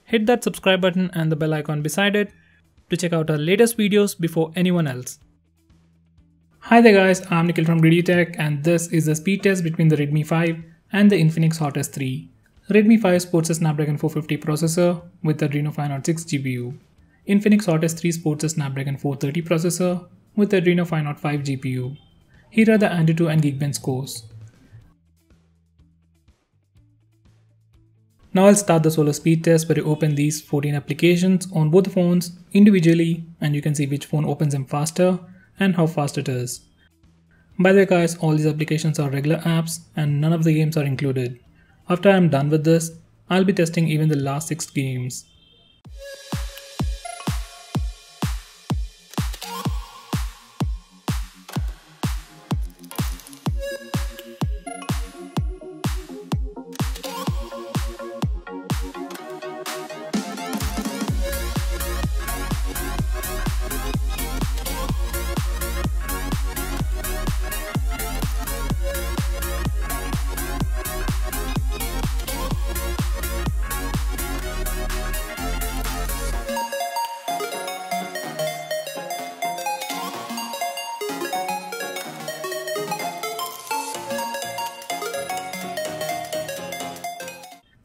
hit that subscribe button and the bell icon beside it to check out our latest videos before anyone else. Hi there guys, I'm Nikhil from GreedyTech and this is the speed test between the Redmi 5 and the Infinix Hot S3. Redmi 5 sports a Snapdragon 450 processor with Adreno 506 GPU. Infinix Hot S3 sports a Snapdragon 430 processor with Adreno 505 GPU. Here are the Antutu and Geekbench scores. Now I'll start the solo speed test where you open these 14 applications on both phones individually and you can see which phone opens them faster and how fast it is. By the way guys, all these applications are regular apps and none of the games are included. After I'm done with this, I'll be testing even the last 6 games.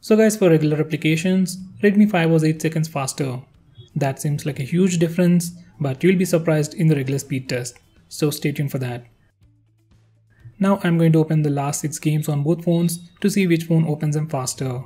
So guys, for regular applications, Redmi 5 was 8 seconds faster. That seems like a huge difference, but you'll be surprised in the regular speed test, so stay tuned for that. Now I'm going to open the last 6 games on both phones to see which phone opens them faster.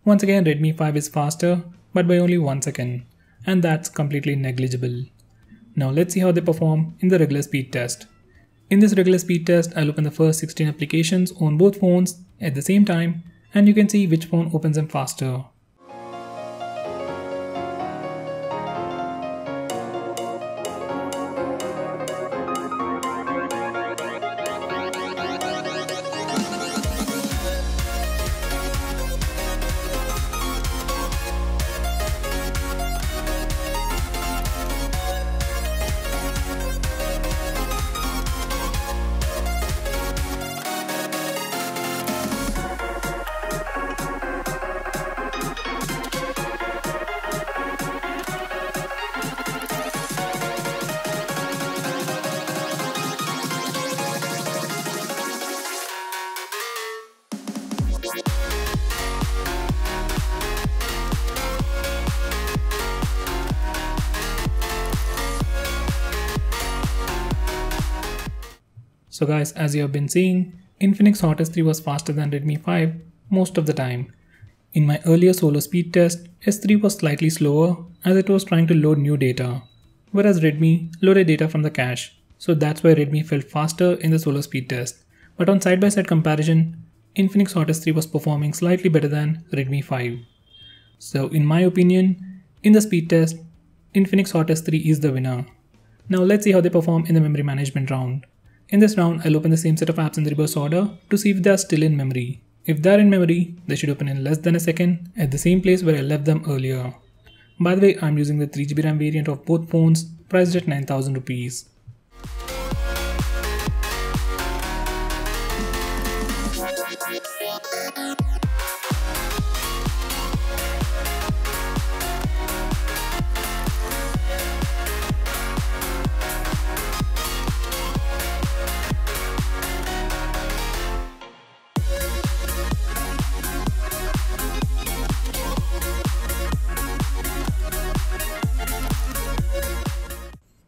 Once again, Redmi 5 is faster, but by only 1 second, and that's completely negligible. Now let's see how they perform in the regular speed test. In this regular speed test, I'll open the first 16 applications on both phones at the same time, and you can see which phone opens them faster. So guys, as you have been seeing, Infinix Hot S3 was faster than Redmi 5 most of the time. In my earlier solo speed test, S3 was slightly slower as it was trying to load new data, whereas Redmi loaded data from the cache, so that's why Redmi felt faster in the solo speed test. But on side-by-side comparison, Infinix Hot S3 was performing slightly better than Redmi 5. So in my opinion, in the speed test, Infinix Hot S3 is the winner. Now let's see how they perform in the memory management round. In this round, I'll open the same set of apps in the reverse order to see if they are still in memory. If they are in memory, they should open in less than a second at the same place where I left them earlier. By the way, I'm using the 3GB RAM variant of both phones, priced at 9,000 rupees.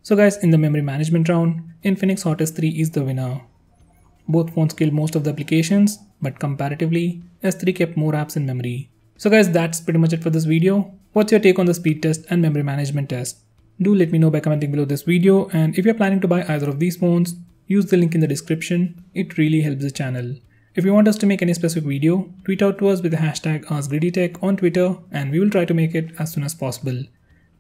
So guys, in the memory management round, Infinix Hot S3 is the winner. Both phones killed most of the applications, but comparatively, S3 kept more apps in memory. So guys, that's pretty much it for this video. What's your take on the speed test and memory management test? Do let me know by commenting below this video, and if you're planning to buy either of these phones, use the link in the description. It really helps the channel. If you want us to make any specific video, tweet out to us with the hashtag AskGreedyTech on Twitter, and we will try to make it as soon as possible.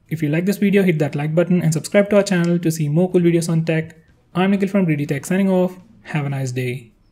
If you like this video, hit that like button and subscribe to our channel to see more cool videos on tech. I'm Nikhil from GreedyTech signing off. Have a nice day.